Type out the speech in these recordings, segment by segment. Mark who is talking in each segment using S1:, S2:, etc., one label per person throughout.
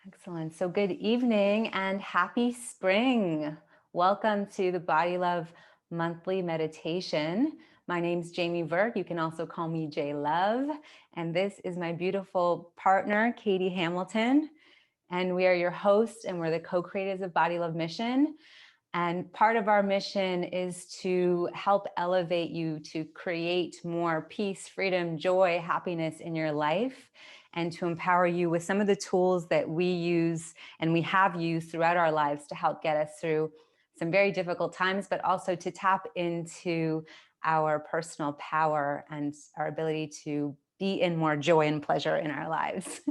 S1: Excellent. So good evening and happy spring. Welcome to the Body Love Monthly Meditation. My name's Jamie Verk. You can also call me J Love. And this is my beautiful partner, Katie Hamilton. And we are your hosts and we're the co-creators of Body Love Mission. And part of our mission is to help elevate you to create more peace, freedom, joy, happiness in your life, and to empower you with some of the tools that we use and we have used throughout our lives to help get us through some very difficult times, but also to tap into our personal power and our ability to be in more joy and pleasure in our lives.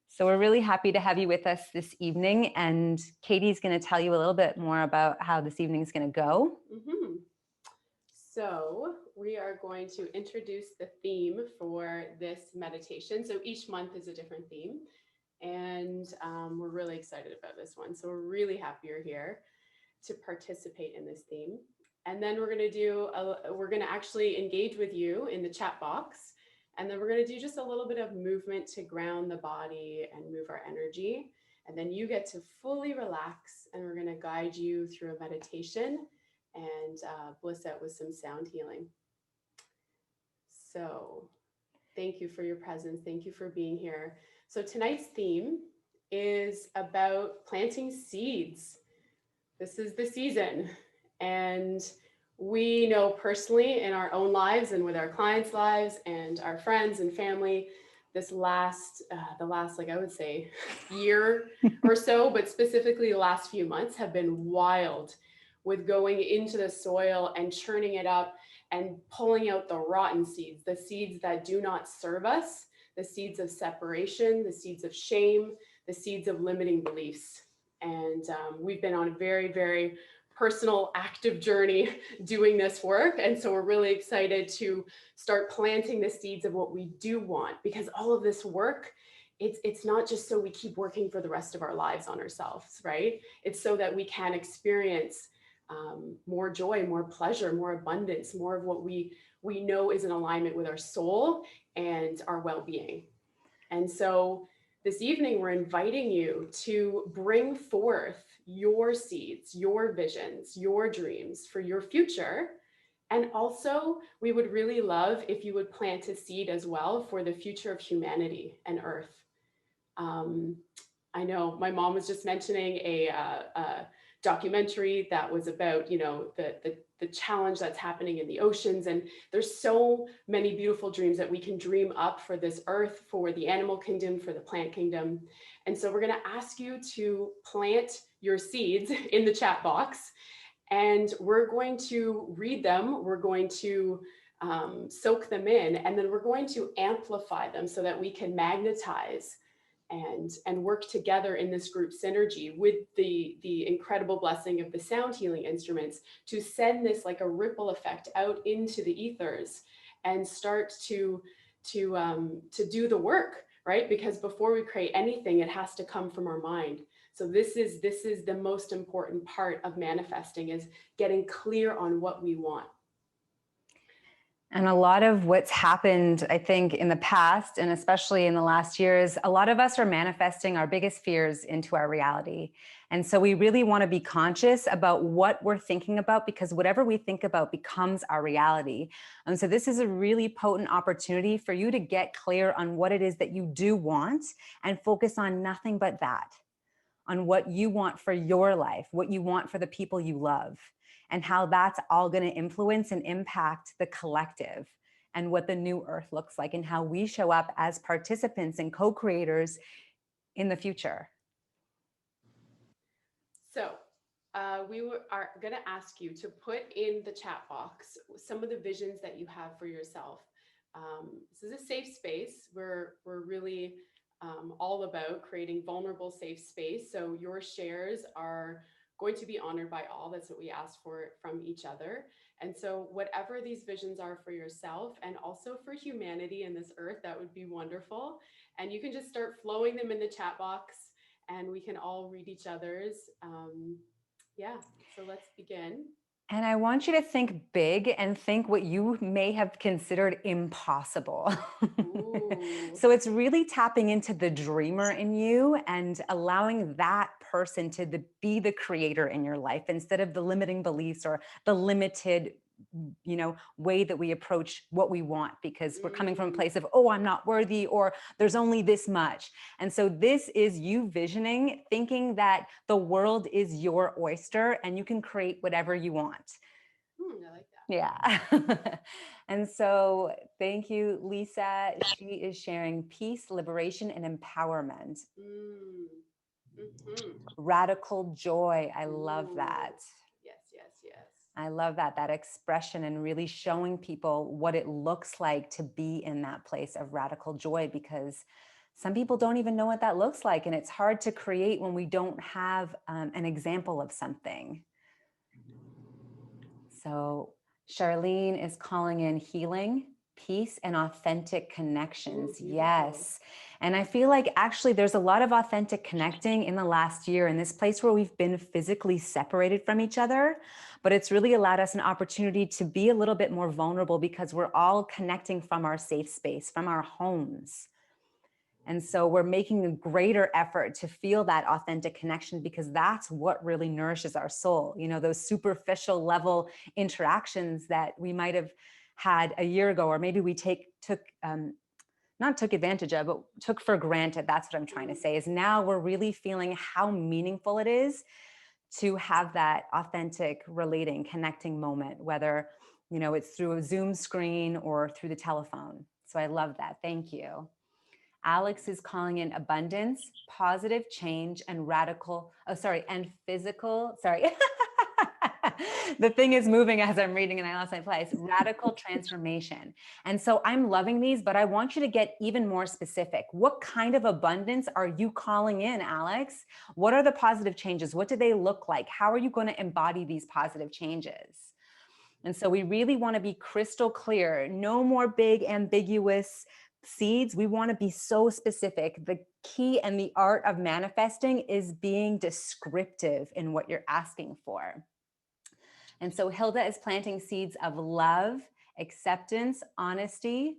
S1: So we're really happy to have you with us this evening. And Katie's going to tell you a little bit more about how this evening is going to go.
S2: So we are going to introduce the theme for this meditation. So each month is a different theme. And we're really excited about this one. So we're really happy you're here to participate in this theme. And then we're going to actually engage with you in the chat box. And then we're going to do just a little bit of movement to ground the body and move our energy. And then you get to fully relax, and we're going to guide you through a meditation and bliss out with some sound healing. So thank you for your presence. Thank you for being here. So tonight's theme is about planting seeds. This is the season. And we know personally in our own lives and with our clients' lives and our friends and family, the last, like I would say, year or so, but specifically the last few months have been wild with going into the soil and churning it up and pulling out the rotten seeds, the seeds that do not serve us, the seeds of separation, the seeds of shame, the seeds of limiting beliefs. And we've been on a very, very personal, active journey doing this work. And so we're really excited to start planting the seeds of what we do want, because all of this work, it's not just so we keep working for the rest of our lives on ourselves, right? It's so that we can experience more joy, more pleasure, more abundance, more of what we know is in alignment with our soul and our well-being. And so this evening, we're inviting you to bring forth your seeds, your visions, your dreams for your future. And also, we would really love if you would plant a seed as well for the future of humanity and Earth. I know my mom was just mentioning a documentary that was about, the challenge that's happening in the oceans. And there's so many beautiful dreams that we can dream up for this earth, for the animal kingdom, for the plant kingdom. And so we're going to ask you to plant your seeds in the chat box, and we're going to read them. We're going to soak them in, and then we're going to amplify them so that we can magnetize and work together in this group synergy with the incredible blessing of the sound healing instruments to send this like a ripple effect out into the ethers and start to do the work, right? Because before we create anything, it has to come from our mind. So this is the most important part of manifesting, is getting clear on what we want.
S1: And a lot of what's happened, I think, in the past, and especially in the last years, a lot of us are manifesting our biggest fears into our reality. And so we really want to be conscious about what we're thinking about, because whatever we think about becomes our reality. And so this is a really potent opportunity for you to get clear on what it is that you do want and focus on nothing but that, on what you want for your life, what you want for the people you love, and how that's all going to influence and impact the collective and what the new earth looks like and how we show up as participants and co-creators in the future.
S2: So we are going to ask you to put in the chat box some of the visions that you have for yourself. This is a safe space. We're really all about creating vulnerable, safe space. So your shares are going to be honored by all. That's what we ask for from each other. And so whatever these visions are for yourself and also for humanity and this earth, that would be wonderful. And you can just start flowing them in the chat box, and we can all read each other's. Yeah, so let's begin.
S1: And I want you to think big and think what you may have considered impossible.
S2: Ooh.
S1: So it's really tapping into the dreamer in you and allowing that person to be the creator in your life instead of the limiting beliefs or the limited way that we approach what we want because we're coming from a
S2: Mm.
S1: place of, oh, I'm not worthy, or there's only this much. And so this is you visioning, thinking that the world is your oyster and you can create whatever you want.
S2: I like that.
S1: Yeah. And so thank you, Lisa. She is sharing peace, liberation, and empowerment.
S2: Mm. Mm-hmm.
S1: Radical joy. I love
S2: Ooh.
S1: that.
S2: Yes, yes, yes.
S1: I love that expression and really showing people what it looks like to be in that place of radical joy, because some people don't even know what that looks like. And it's hard to create when we don't have an example of something. So Charlene is calling in healing, peace, and authentic
S2: Ooh,
S1: connections.
S2: beautiful.
S1: Yes. And I feel like actually there's a lot of authentic connecting in the last year in this place where we've been physically separated from each other, but it's really allowed us an opportunity to be a little bit more vulnerable because we're all connecting from our safe space, from our homes. And so we're making a greater effort to feel that authentic connection because that's what really nourishes our soul. Those superficial level interactions that we might have had a year ago, or maybe we not took advantage of, but took for granted. That's what I'm trying to say, is now we're really feeling how meaningful it is to have that authentic relating, connecting moment, whether, it's through a Zoom screen or through the telephone. So I love that. Thank you. Alex is calling in abundance, positive change, and physical. The thing is moving as I'm reading and I lost my place. Radical transformation. And so I'm loving these, but I want you to get even more specific. What kind of abundance are you calling in, Alex? What are the positive changes? What do they look like? How are you going to embody these positive changes? And so we really want to be crystal clear. No more big, ambiguous seeds. We want to be so specific. The key and the art of manifesting is being descriptive in what you're asking for. And so Hilda is planting seeds of love, acceptance, honesty,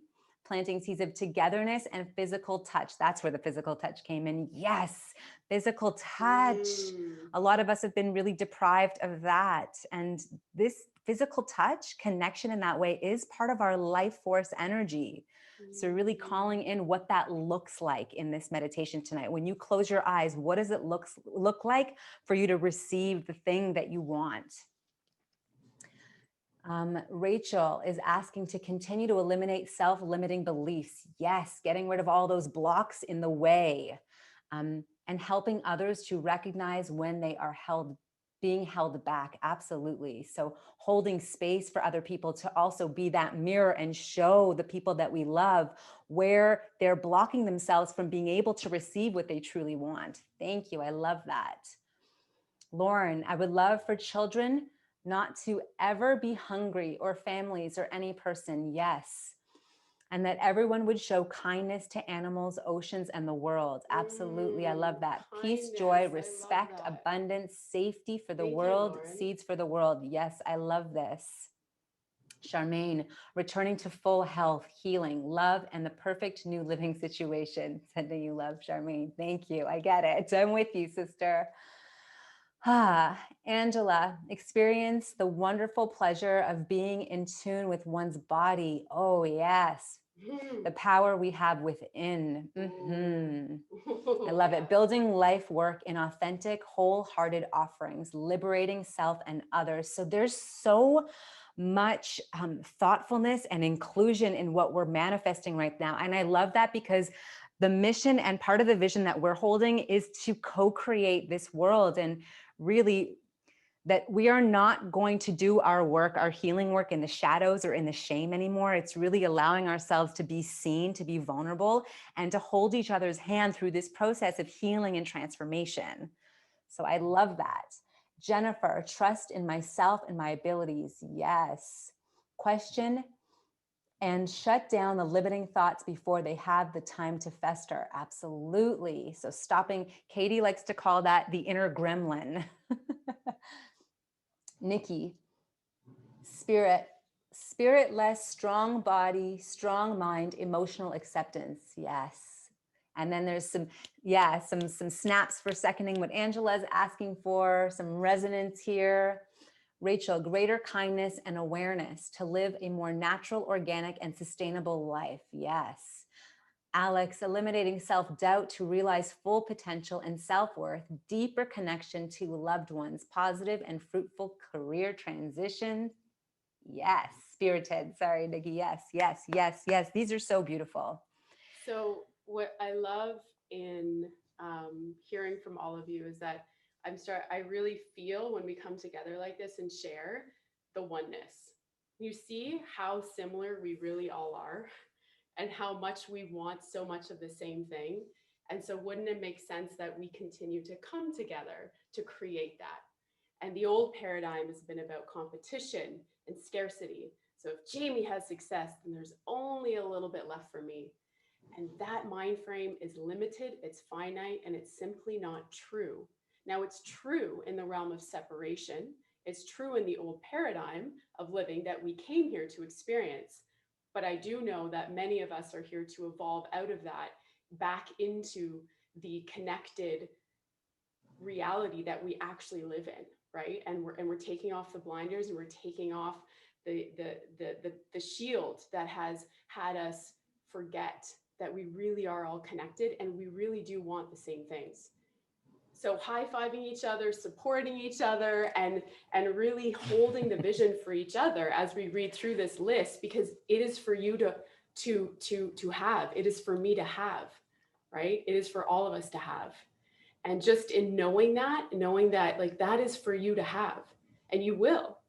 S1: planting seeds of togetherness and physical touch. That's where the physical touch came in. Yes, physical touch. A lot of us have been really deprived of that. And this physical touch, connection in that way, is part of our life force energy. So really calling in what that looks like in this meditation tonight. When you close your eyes, what does it look like for you to receive the thing that you want? Rachel is asking to continue to eliminate self-limiting beliefs. Yes, getting rid of all those blocks in the way, and helping others to recognize when they are being held back. Absolutely. So holding space for other people to also be that mirror and show the people that we love where they're blocking themselves from being able to receive what they truly want. Thank you. I love that. Lauren, I would love for children not to ever be hungry, or families or any person. Yes. And that everyone would show kindness to animals, oceans, and the world. Absolutely. I love that. Peace, joy,
S2: Kindness. I love
S1: respect,
S2: that.
S1: abundance, safety for the
S2: Thank you,
S1: world,
S2: Lauren.
S1: seeds for the world. Yes, I love this. Charmaine, returning to full health, healing, love, and the perfect new living situation. Sending you love, Charmaine. Thank you. I get it. I'm with you, sister. Angela, experience the wonderful pleasure of being in tune with one's body. Oh, yes. The power we have within. I love it. Building life work in authentic, wholehearted offerings, liberating self and others. So there's so much thoughtfulness and inclusion in what we're manifesting right now. And I love that because the mission and part of the vision that we're holding is to co-create this world, and really that we are not going to do our work, our healing work, in the shadows or in the shame anymore. It's really allowing ourselves to be seen, to be vulnerable, and to hold each other's hand through this process of healing and transformation. So I love that. Jennifer, trust in myself and my abilities. Yes. Question and shut down the limiting thoughts before they have the time to fester. Absolutely. So stopping, Katie likes to call that the inner gremlin. Nikki, spiritless, strong body, strong mind, emotional acceptance. Yes. And then there's some snaps for seconding what Angela's asking for, some resonance here. Rachel, greater kindness and awareness to live a more natural, organic, and sustainable life. Yes. Alex, eliminating self-doubt to realize full potential and self-worth, deeper connection to loved ones, positive and fruitful career transition. Yes. Spirited. Sorry, Nikki. Yes, yes, yes, yes. These are so beautiful.
S2: So what I love in hearing from all of you is that I really feel when we come together like this and share the oneness. You see how similar we really all are and how much we want so much of the same thing. And so wouldn't it make sense that we continue to come together to create that? And the old paradigm has been about competition and scarcity. So if Jamie has success, then there's only a little bit left for me. And that mind frame is limited, it's finite, and it's simply not true. Now, it's true in the realm of separation. It's true in the old paradigm of living that we came here to experience. But I do know that many of us are here to evolve out of that back into the connected reality that we actually live in, right? And we're taking off the blinders, and we're taking off the shield that has had us forget that we really are all connected and we really do want the same things. So high-fiving each other, supporting each other, and really holding the vision for each other as we read through this list, because it is for you to have. It is for me to have, right? It is for all of us to have. And just in knowing that like that is for you to have, and you will,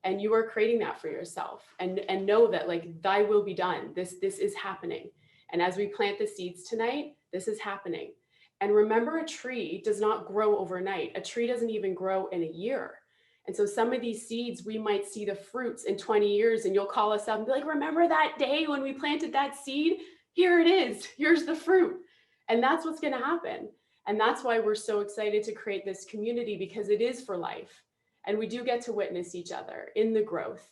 S2: and you are creating that for yourself, and know that like thy will be done. This is happening. And as we plant the seeds tonight, this is happening. And remember, a tree does not grow overnight. A tree doesn't even grow in a year. And so some of these seeds, we might see the fruits in 20 years, and you'll call us up and be like, remember that day when we planted that seed? Here it is. Here's the fruit. And that's what's going to happen. And that's why we're so excited to create this community, because it is for life. And we do get to witness each other in the growth,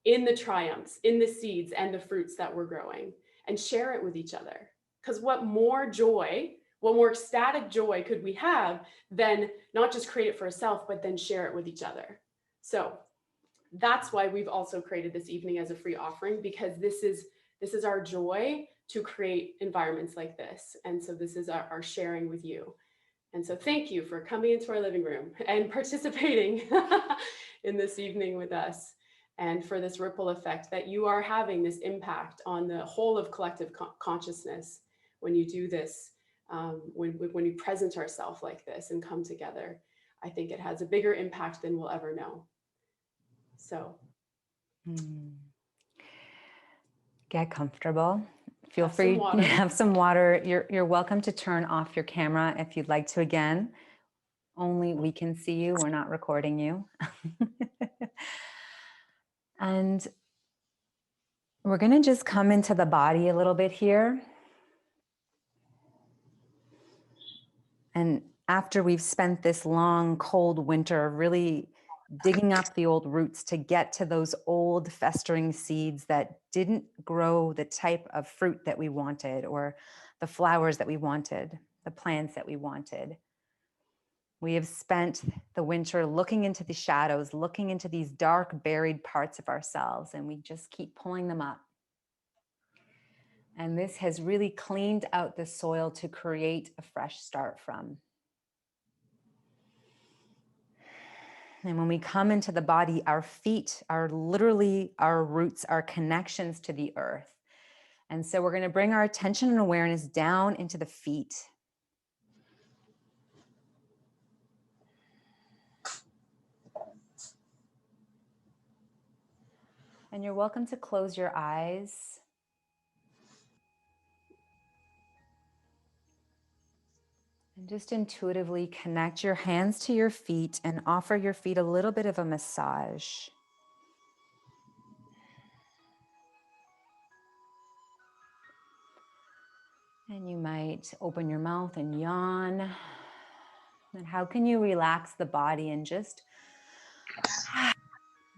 S2: in the triumphs, in the seeds and the fruits that we're growing, and share it with each other. Because what more joy, what more ecstatic joy could we have than not just create it for ourselves, but then share it with each other? So that's why we've also created this evening as a free offering, because this is our joy to create environments like this. And so this is our sharing with you. And so thank you for coming into our living room and participating in this evening with us, and for this ripple effect that you are having, this impact on the whole of collective consciousness when you do this, when we present ourselves like this and come together. I think it has a bigger impact than we'll ever know. So
S1: get comfortable. Feel free to have some water. You're welcome to turn off your camera if you'd like to. Again, only we can see you. We're not recording you. And we're going to just come into the body a little bit here. And after we've spent this long, cold winter really digging up the old roots to get to those old festering seeds that didn't grow the type of fruit that we wanted, or the flowers that we wanted, the plants that we wanted. We have spent the winter looking into the shadows, looking into these dark, buried parts of ourselves, and we just keep pulling them up. And this has really cleaned out the soil to create a fresh start from. And when we come into the body, our feet are literally our roots, our connections to the earth. And so we're going to bring our attention and awareness down into the feet. And you're welcome to close your eyes. And just intuitively connect your hands to your feet and offer your feet a little bit of a massage. And you might open your mouth and yawn. And how can you relax the body and just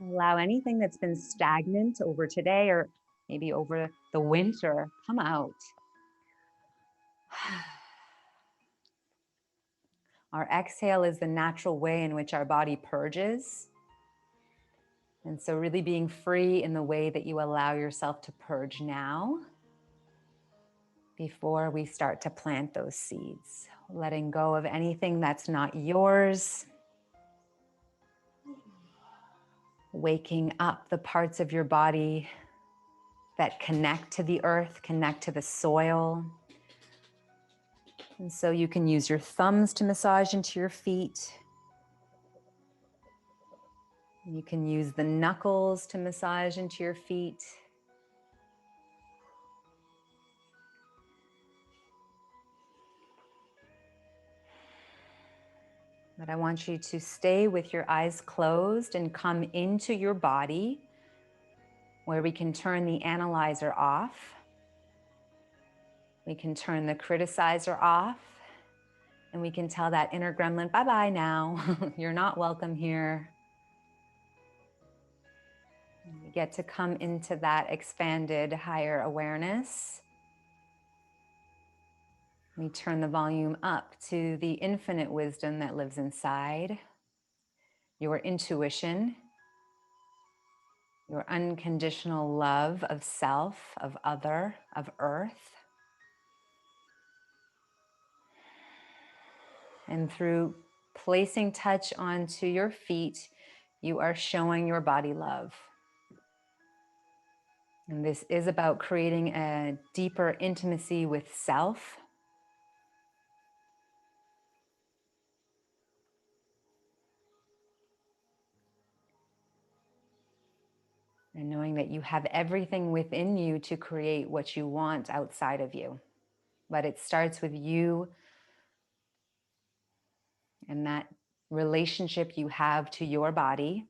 S1: Allow anything that's been stagnant over today or maybe over the winter, come out. Our exhale is the natural way in which our body purges. And so really being free in the way that you allow yourself to purge now before we start to plant those seeds. Letting go of anything that's not yours. Waking up the parts of your body that connect to the earth, connect to the soil. And so you can use your thumbs to massage into your feet. You can use the knuckles to massage into your feet. But I want you to stay with your eyes closed and come into your body where we can turn the analyzer off. We can turn the criticizer off, and we can tell that inner gremlin, bye-bye now. You're not welcome here. You get to come into that expanded higher awareness. We turn the volume up to the infinite wisdom that lives inside, your intuition, your unconditional love of self, of other, of earth. And through placing touch onto your feet, you are showing your body love. And this is about creating a deeper intimacy with self. And knowing that you have everything within you to create what you want outside of you. But it starts with you and that relationship you have to your body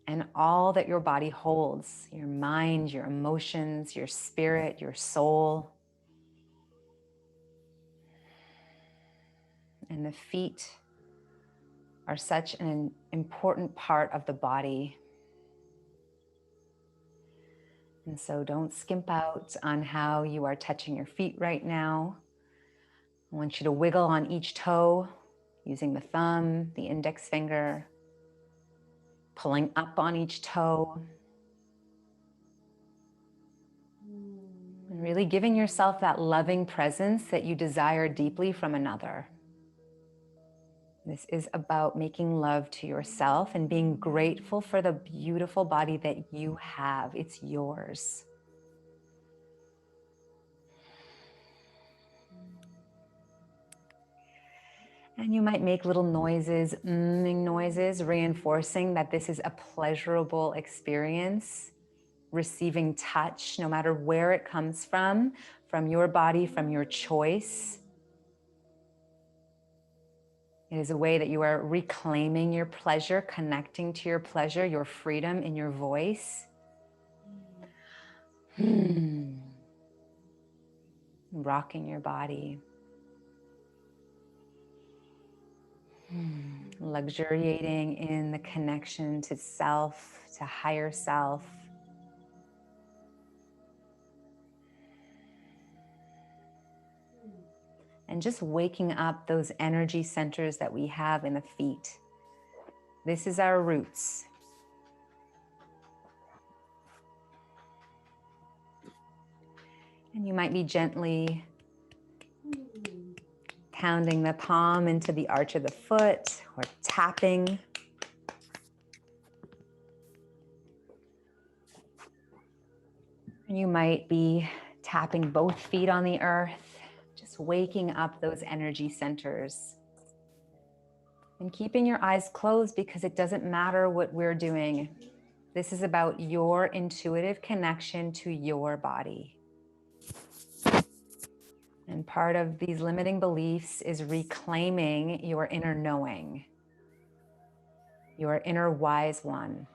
S1: and all that your body holds, your mind, your emotions, your spirit, your soul. And the feet are such an important part of the body. And so don't skimp out on how you are touching your feet right now. I want you to wiggle on each toe using the thumb, the index finger, pulling up on each toe. And really giving yourself that loving presence that you desire deeply from another. This is about making love to yourself and being grateful for the beautiful body that you have. It's yours. And you might make little noises, noises, reinforcing that this is a pleasurable experience, receiving touch, no matter where it comes from your body, from your choice. It is a way that you are reclaiming your pleasure, connecting to your pleasure, your freedom in your voice. Rocking your body. Luxuriating in the connection to self, to higher self. And just waking up those energy centers that we have in the feet. This is our roots. And you might be gently pounding the palm into the arch of the foot or tapping. And you might be tapping both feet on the earth, just waking up those energy centers. And keeping your eyes closed because it doesn't matter what we're doing. This is about your intuitive connection to your body. And part of these limiting beliefs is reclaiming your inner knowing, your inner wise one.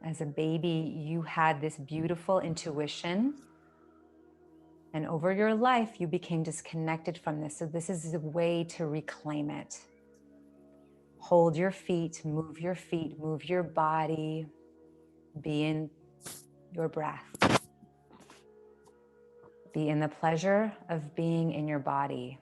S1: As a baby, you had this beautiful intuition And over your life, you became disconnected from this. So this is a way to reclaim it. Hold your feet, move your body, be in your breath. Be in the pleasure of being in your body.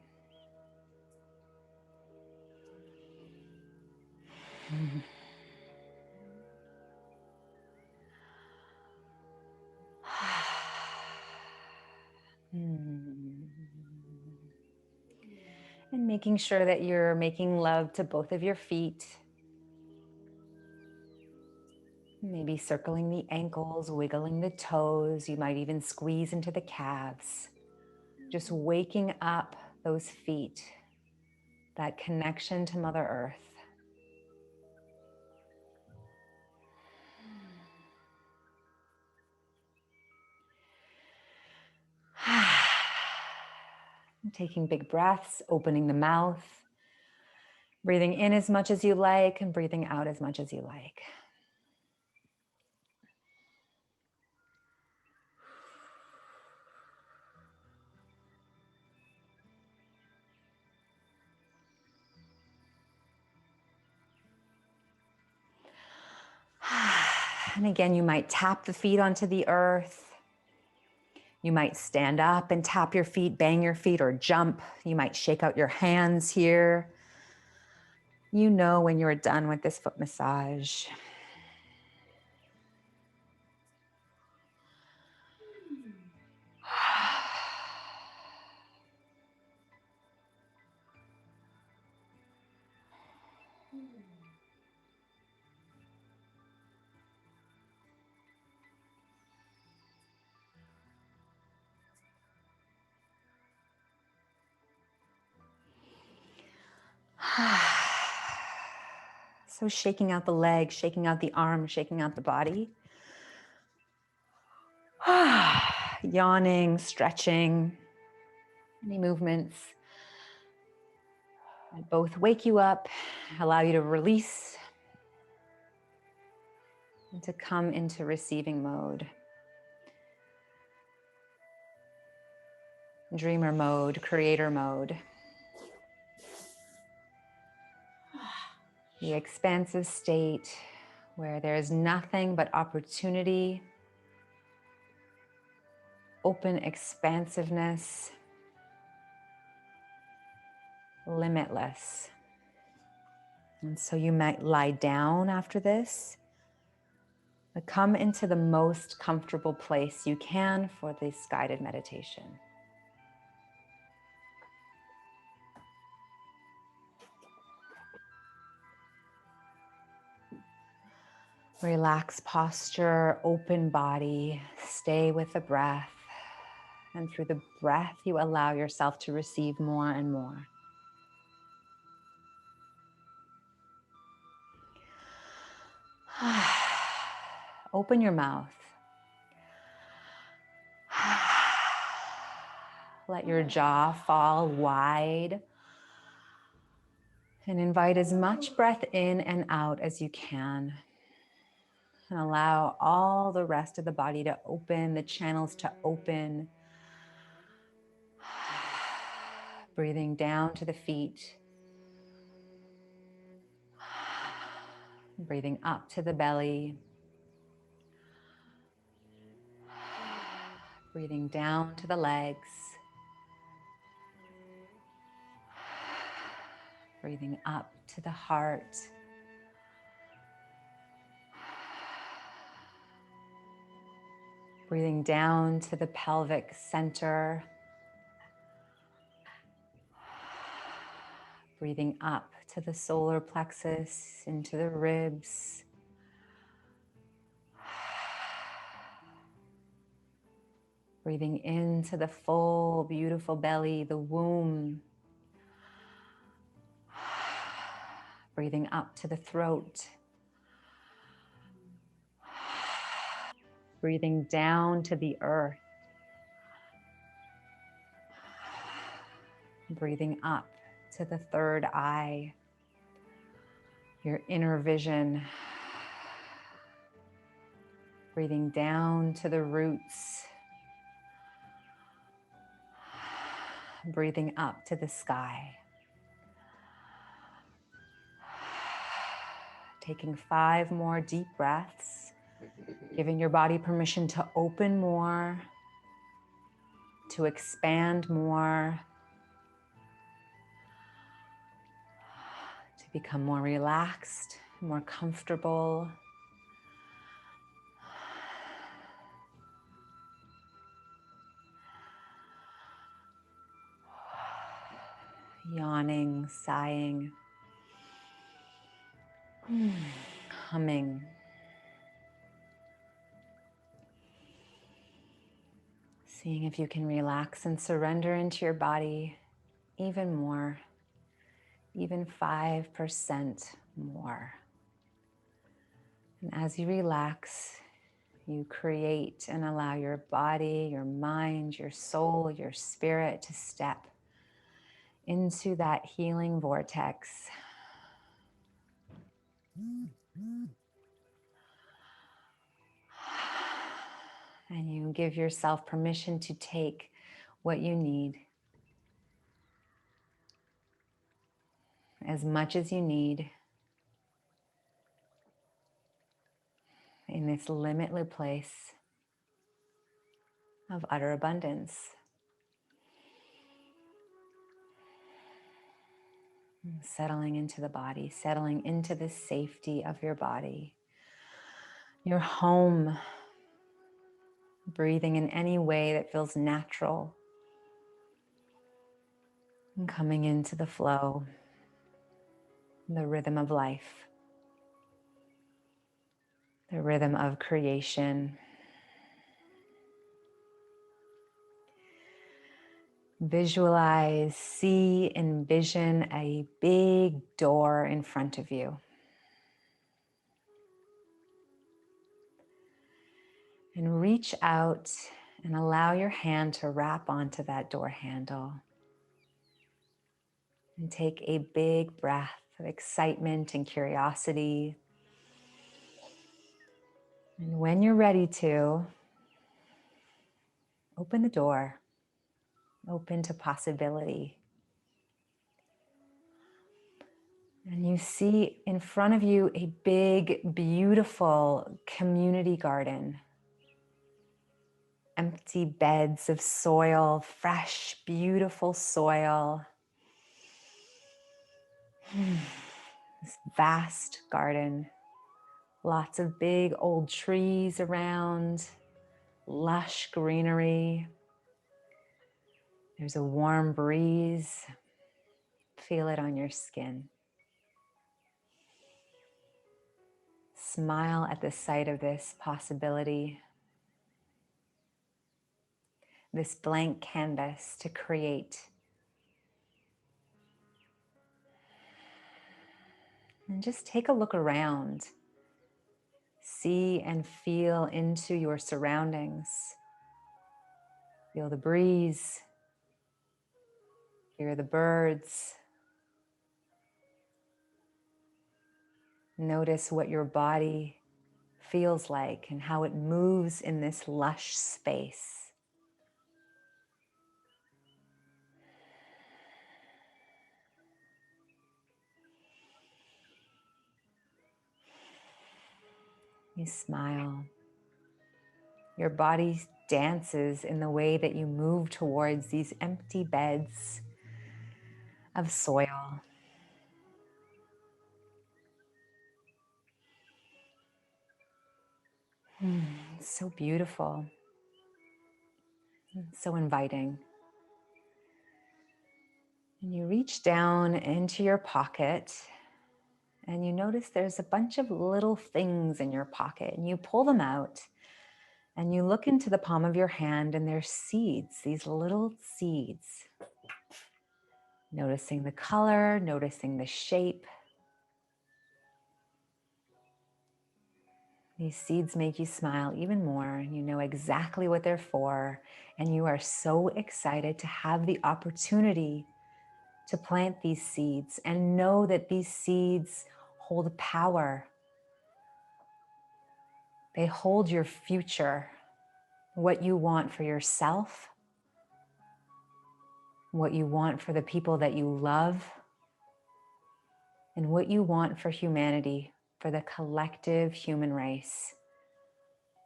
S1: And making sure that you're making love to both of your feet. Maybe circling the ankles, wiggling the toes. You might even squeeze into the calves. Just waking up those feet, that connection to Mother Earth. Taking big breaths, opening the mouth, breathing in as much as you like and breathing out as much as you like. And again, you might tap the feet onto the earth. You might stand up and tap your feet, bang your feet, or jump. You might shake out your hands here. You know when you're done with this foot massage. So shaking out the legs, shaking out the arms, shaking out the body. Yawning, stretching, any movements that both wake you up, allow you to release, and to come into receiving mode. Dreamer mode, creator mode. The expansive state where there is nothing but opportunity, open expansiveness, limitless. And so you might lie down after this, but come into the most comfortable place you can for this guided meditation. Relax posture, open body, stay with the breath. And through the breath, you allow yourself to receive more and more. Open your mouth. Let your jaw fall wide. And invite as much breath in and out as you can. And allow all the rest of the body to open, the channels to open. Breathing down to the feet. Breathing up to the belly. Breathing down to the legs. Breathing up to the heart. Breathing down to the pelvic center. Breathing up to the solar plexus, into the ribs. Breathing into the full, beautiful belly, the womb. Breathing up to the throat. Breathing down to the earth. Breathing up to the third eye, your inner vision. Breathing down to the roots. breathing up to the sky. Taking 5 more deep breaths, giving your body permission to open more, to expand more, to become more relaxed, more comfortable. Yawning, sighing, humming. Seeing if you can relax and surrender into your body even more, even 5% more. And as you relax, you create and allow your body, your mind, your soul, your spirit to step into that healing vortex. And you give yourself permission to take what you need, as much as you need, in this limitless place of utter abundance. Settling into the body, settling into the safety of your body, your home, breathing in any way that feels natural, and coming into the flow, the rhythm of life, the rhythm of creation. Visualize, see, envision a big door in front of you. And reach out and allow your hand to wrap onto that door handle. And take a big breath of excitement and curiosity. And when you're ready to, open the door, open to possibility. And you see in front of you a big, beautiful community garden. Empty beds of soil, fresh, beautiful soil. This vast garden. Lots of big old trees around, lush greenery. There's a warm breeze. Feel it on your skin. Smile at the sight of this possibility, this blank canvas to create. And just take a look around. See and feel into your surroundings. Feel the breeze. Hear the birds. Notice what your body feels like and how it moves in this lush space. You smile. Your body dances in the way that you move towards these empty beds of soil. It's so beautiful. It's so inviting. And you reach down into your pocket and you notice there's a bunch of little things in your pocket, and you pull them out and you look into the palm of your hand and there's seeds, these little seeds. Noticing the color, noticing the shape. These seeds make you smile even more. You know exactly what they're for, and you are so excited to have the opportunity to plant these seeds and know that these seeds hold power. They hold your future, what you want for yourself, what you want for the people that you love, and what you want for humanity, for the collective human race,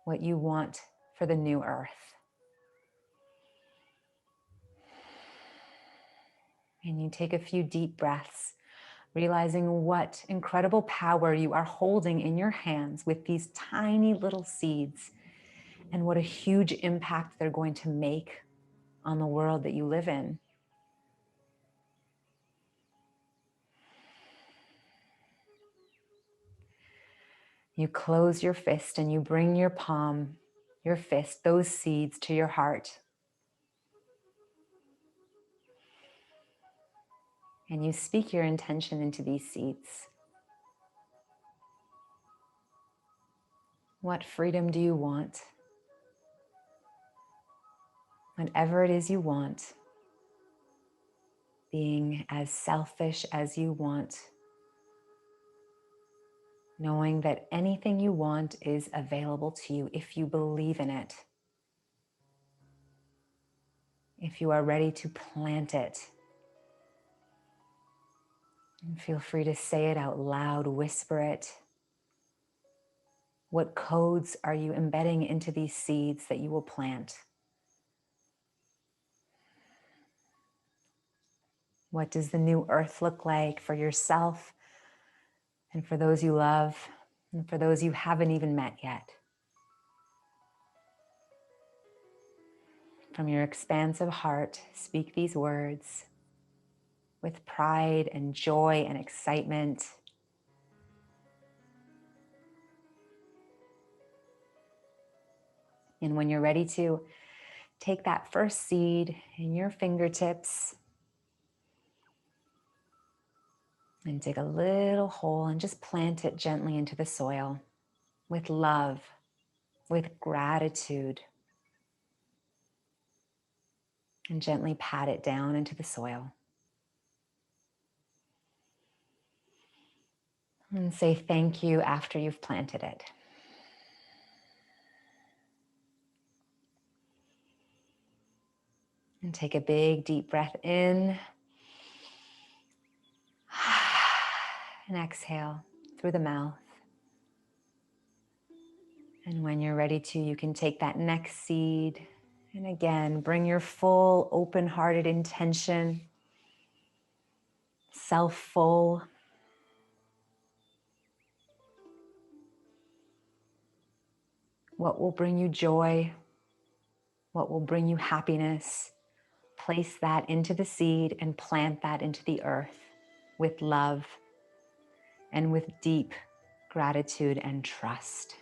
S1: what you want for the new earth. And you take a few deep breaths, realizing what incredible power you are holding in your hands with these tiny little seeds, and what a huge impact they're going to make on the world that you live in. You close your fist and you bring your palm, your fist, those seeds to your heart. And you speak your intention into these seeds. What freedom do you want? Whatever it is you want, being as selfish as you want, knowing that anything you want is available to you if you believe in it. If you are ready to plant it. And feel free to say it out loud, whisper it. What codes are you embedding into these seeds that you will plant? What does the new earth look like for yourself and for those you love and for those you haven't even met yet? From your expansive heart, speak these words with pride and joy and excitement. And when you're ready to, take that first seed in your fingertips and dig a little hole and just plant it gently into the soil with love, with gratitude. And gently pat it down into the soil. And say thank you after you've planted it. And take a big deep breath in. And exhale through the mouth. And when you're ready to, you can take that next seed and again, bring your full open-hearted intention, self-full. What will bring you joy? What will bring you happiness? Place that into the seed and plant that into the earth with love and with deep gratitude and trust.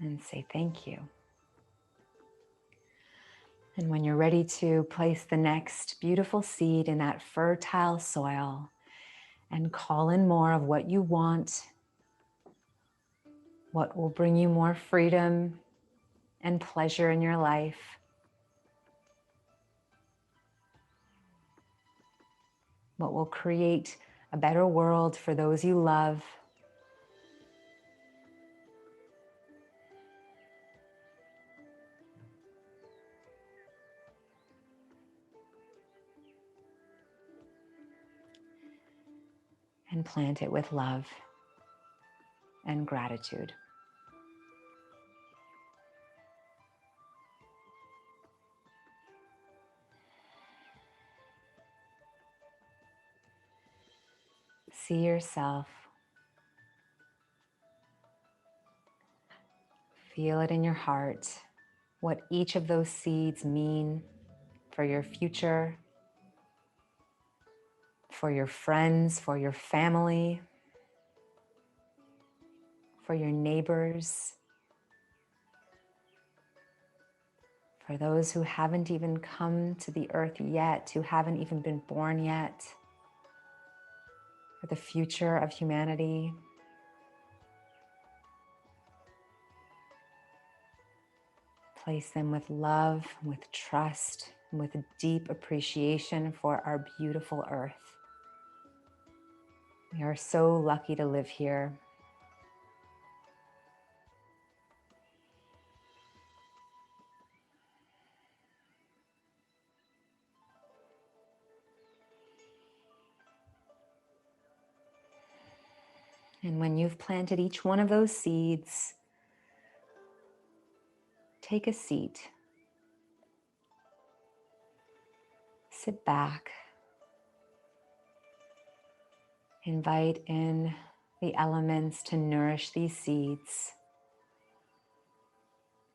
S1: And say thank you. And when you're ready to place the next beautiful seed in that fertile soil and call in more of what you want, what will bring you more freedom and pleasure in your life, what will create a better world for those you love. And plant it with love and gratitude. See yourself. Feel it in your heart, what each of those seeds mean for your future, for your friends, for your family, for your neighbors, for those who haven't even come to the earth yet, who haven't even been born yet, for the future of humanity. Place them with love, with trust, and with deep appreciation for our beautiful earth. We are so lucky to live here. And when you've planted each one of those seeds, take a seat. Sit back. Invite in the elements to nourish these seeds.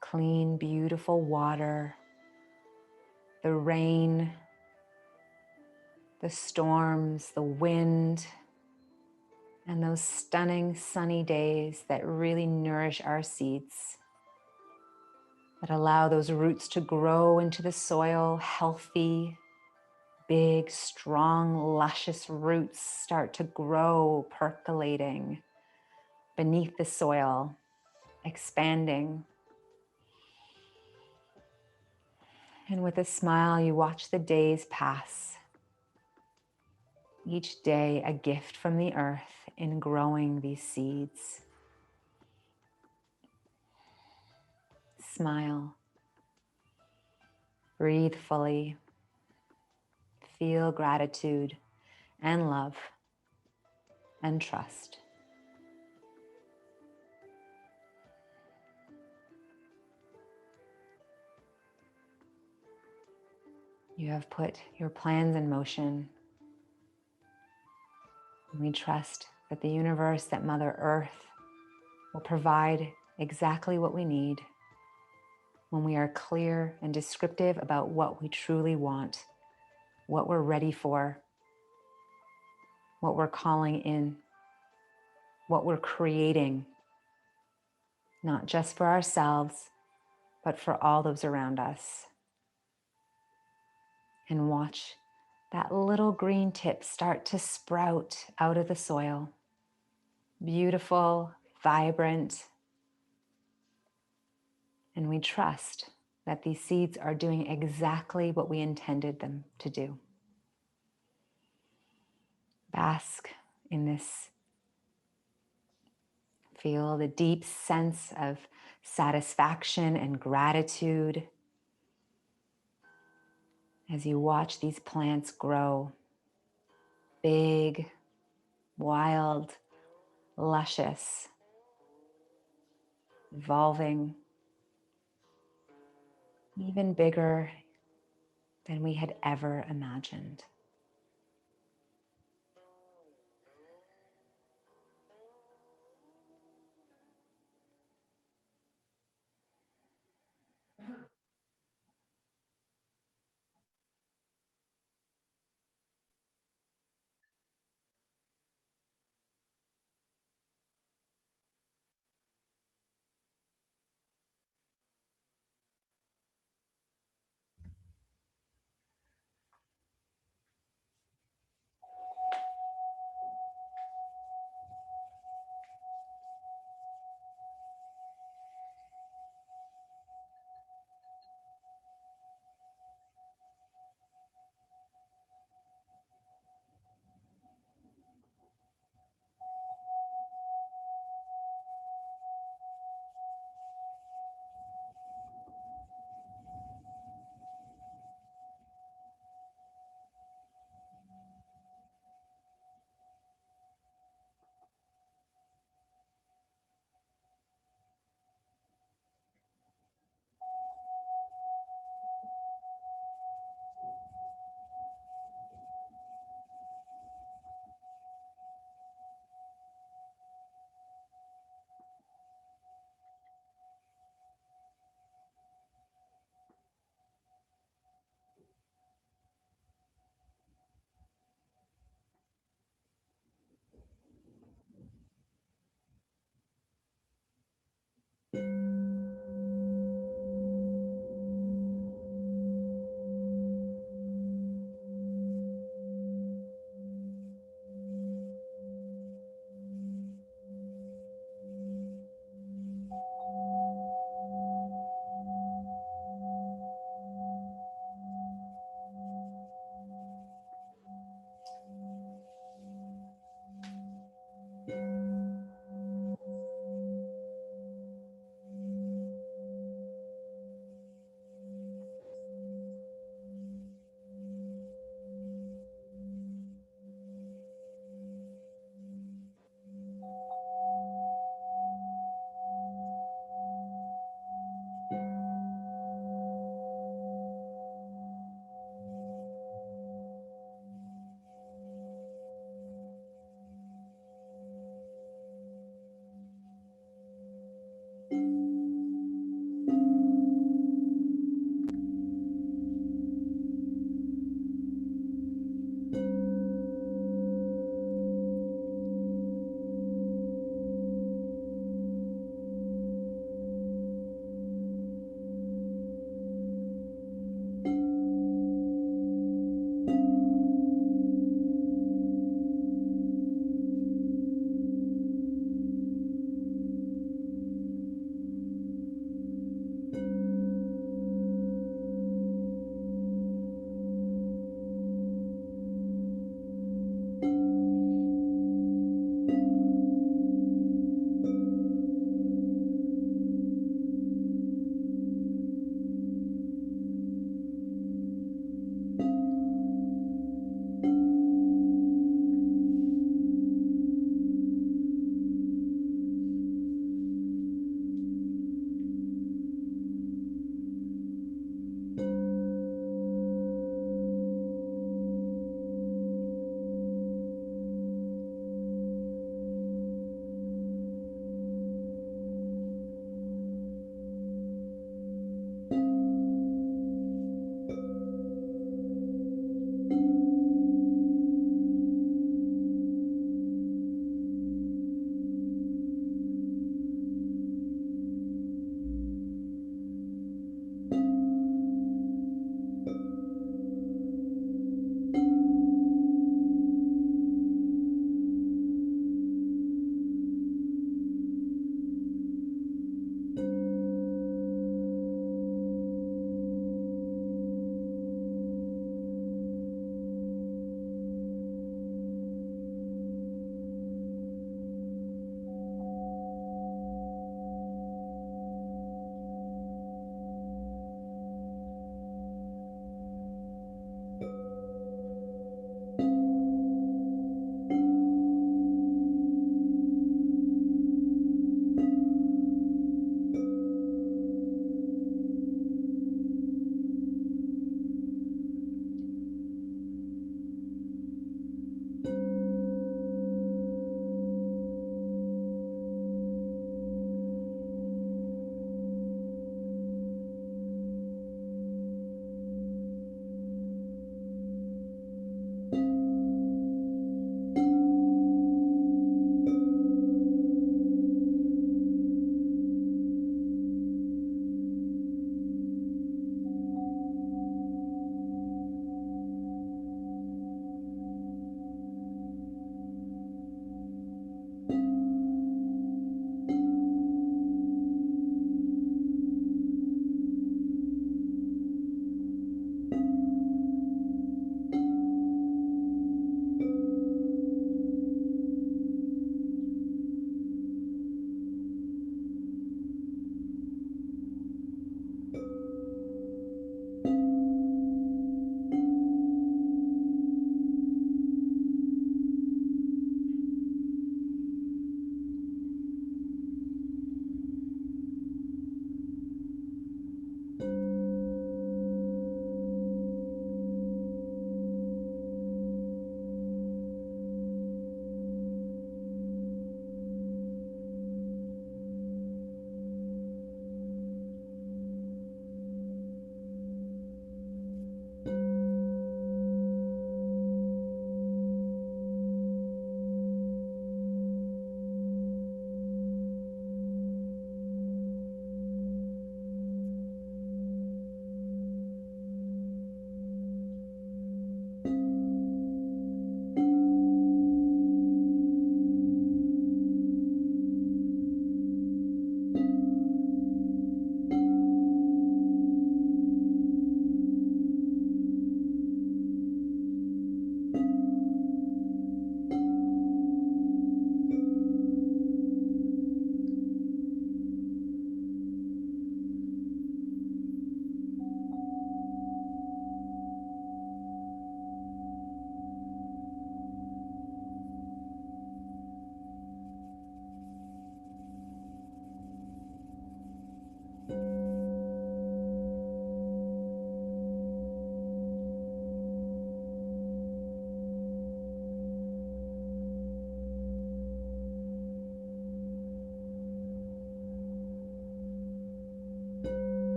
S1: Clean, beautiful water, the rain, the storms, the wind, and those stunning sunny days that really nourish our seeds, that allow those roots to grow into the soil, healthy, big, strong, luscious roots start to grow, percolating beneath the soil, expanding. And with a smile, you watch the days pass. Each day a gift from the earth in growing these seeds. Smile. Breathe fully. Feel gratitude and love and trust. You have put your plans in motion. We trust that the universe, that Mother Earth, will provide exactly what we need when we are clear and descriptive about what we truly want, what we're ready for, what we're calling in, what we're creating, not just for ourselves, but for all those around us. And watch that little green tip start to sprout out of the soil. Beautiful, vibrant. And we trust that these seeds are doing exactly what we intended them to do. Bask in this. Feel the deep sense of satisfaction and gratitude as you watch these plants grow. Big, wild, luscious, evolving, even bigger than we had ever imagined.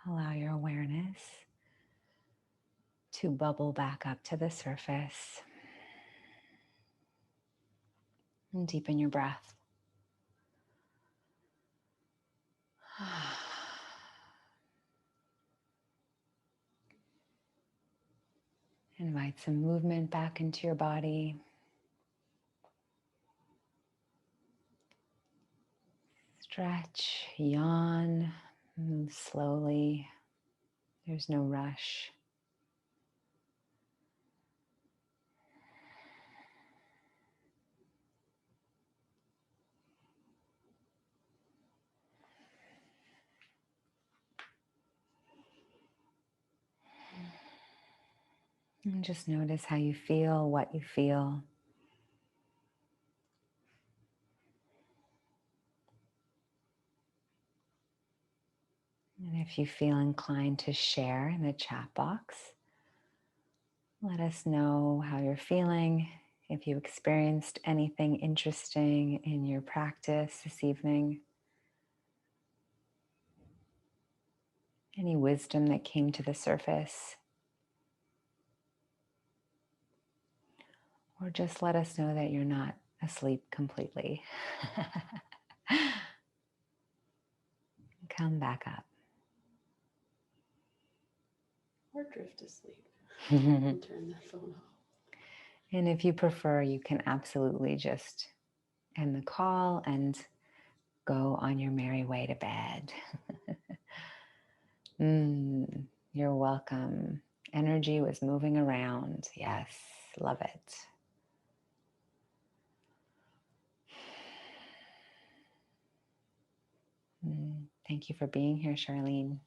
S1: Allow your awareness to bubble back up to the surface and deepen your breath. Invite some movement back into your body. Stretch, yawn, move slowly. There's no rush. And just notice how you feel, what you feel. And if you feel inclined to share in the chat box, let us know how you're feeling. If you experienced anything interesting in your practice this evening, any wisdom that came to the surface, or just let us know that you're not asleep completely. Come back up.
S2: Or drift asleep and turn the phone off.
S1: And if you prefer, you can absolutely just end the call and go on your merry way to bed. You're welcome. Energy was moving around. Yes, love it. Thank you for being here, Charlene.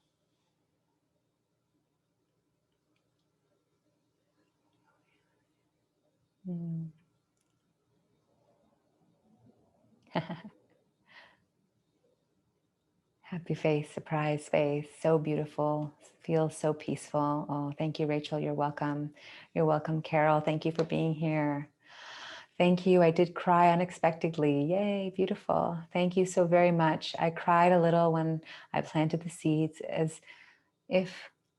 S1: Happy face, surprise face, so beautiful, feels so peaceful. Oh, thank you, Rachel, you're welcome. You're welcome, Carol, thank you for being here. Thank you, I did cry unexpectedly. Yay, beautiful. Thank you so very much. I cried a little when I planted the seeds, as if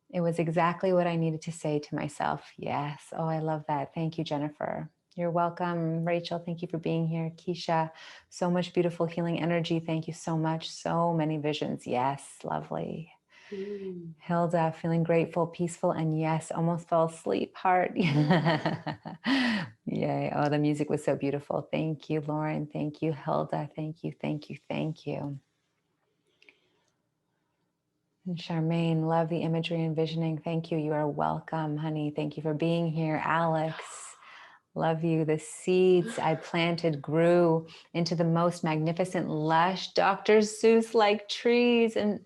S1: it was exactly what I needed to say to myself. Yes, oh, I love that. Thank you, Jennifer. You're welcome. Rachel, thank you for being here. Keisha, so much beautiful healing energy. Thank you so much. So many visions. Yes, lovely. Hilda, feeling grateful, peaceful, and yes, almost fell asleep. Heart. Yay. Oh, the music was so beautiful. Thank you, Lauren. Thank you, Hilda. Thank you, thank you, thank you. And Charmaine, love the imagery and visioning. Thank you. You are welcome, honey. Thank you for being here. Alex, love you. The seeds I planted grew into the most magnificent, lush, Dr. Seuss-like trees and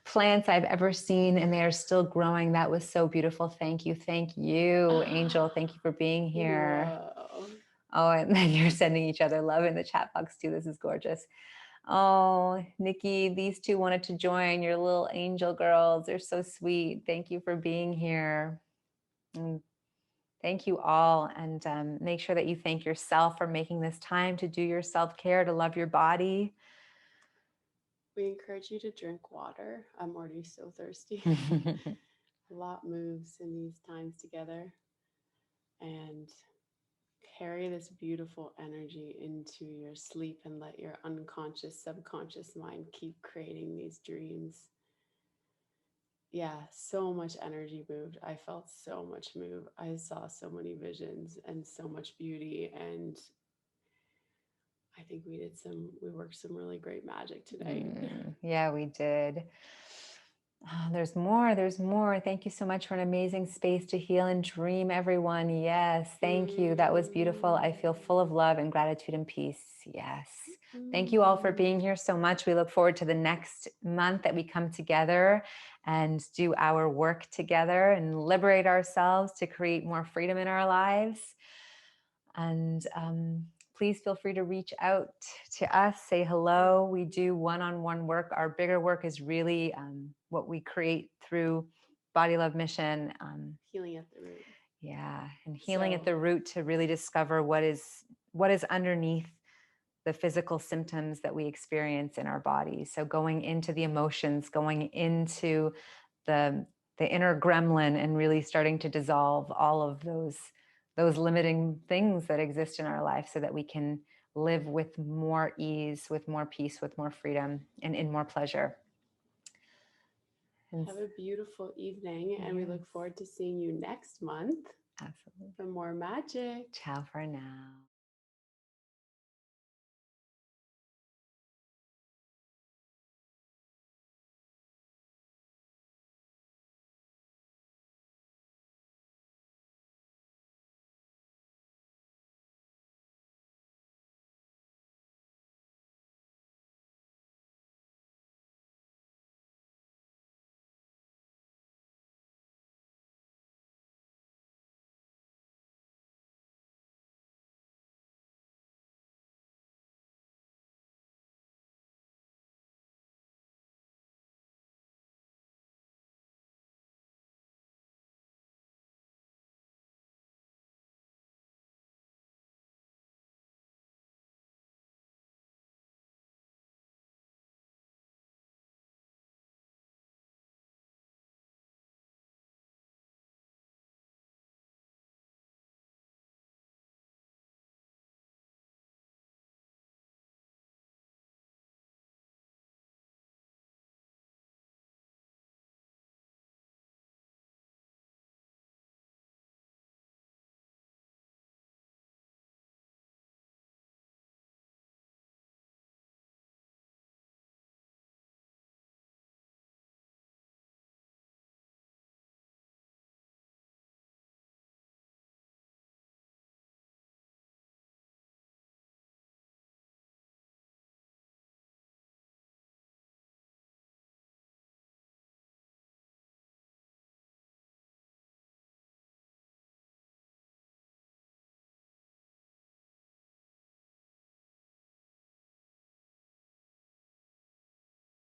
S1: plants I've ever seen, and they are still growing. That was so beautiful. Thank you. Thank you, Angel. Thank you for being here.
S2: Whoa.
S1: Oh, and then you're sending each other love in the chat box too. This is gorgeous. Oh, Nikki, these two wanted to join. Your little angel girls. They're so sweet. Thank you for being here. And thank you all. And make sure that you thank yourself for making this time to do your self-care, to love your body.
S2: We encourage you to drink water. I'm already so thirsty. A lot moves in these times together. And carry this beautiful energy into your sleep and let your unconscious, subconscious mind keep creating these dreams. Yeah, so much energy moved. I felt so much move. I saw so many visions and so much beauty. And I think we worked some really great magic today.
S1: Yeah, we did. Oh, there's more. Thank you so much for an amazing space to heal and dream, everyone. Yes, thank you. That was beautiful. I feel full of love and gratitude and peace. Yes. Thank you all for being here so much. We look forward to the next month that we come together and do our work together and liberate ourselves to create more freedom in our lives. And please feel free to reach out to us, say hello. We do one-on-one work. Our bigger work is really what we create through Body Love Mission.
S2: Healing at the root.
S1: Yeah, and healing at the root to really discover what is underneath the physical symptoms that we experience in our bodies. So going into the emotions, going into the inner gremlin, and really starting to dissolve all of those limiting things that exist in our life, so that we can live with more ease, with more peace, with more freedom, and in more pleasure.
S2: Have a beautiful evening, and we look
S1: Yes.
S2: forward to seeing you next month
S1: Absolutely.
S2: for more magic.
S1: Ciao for now.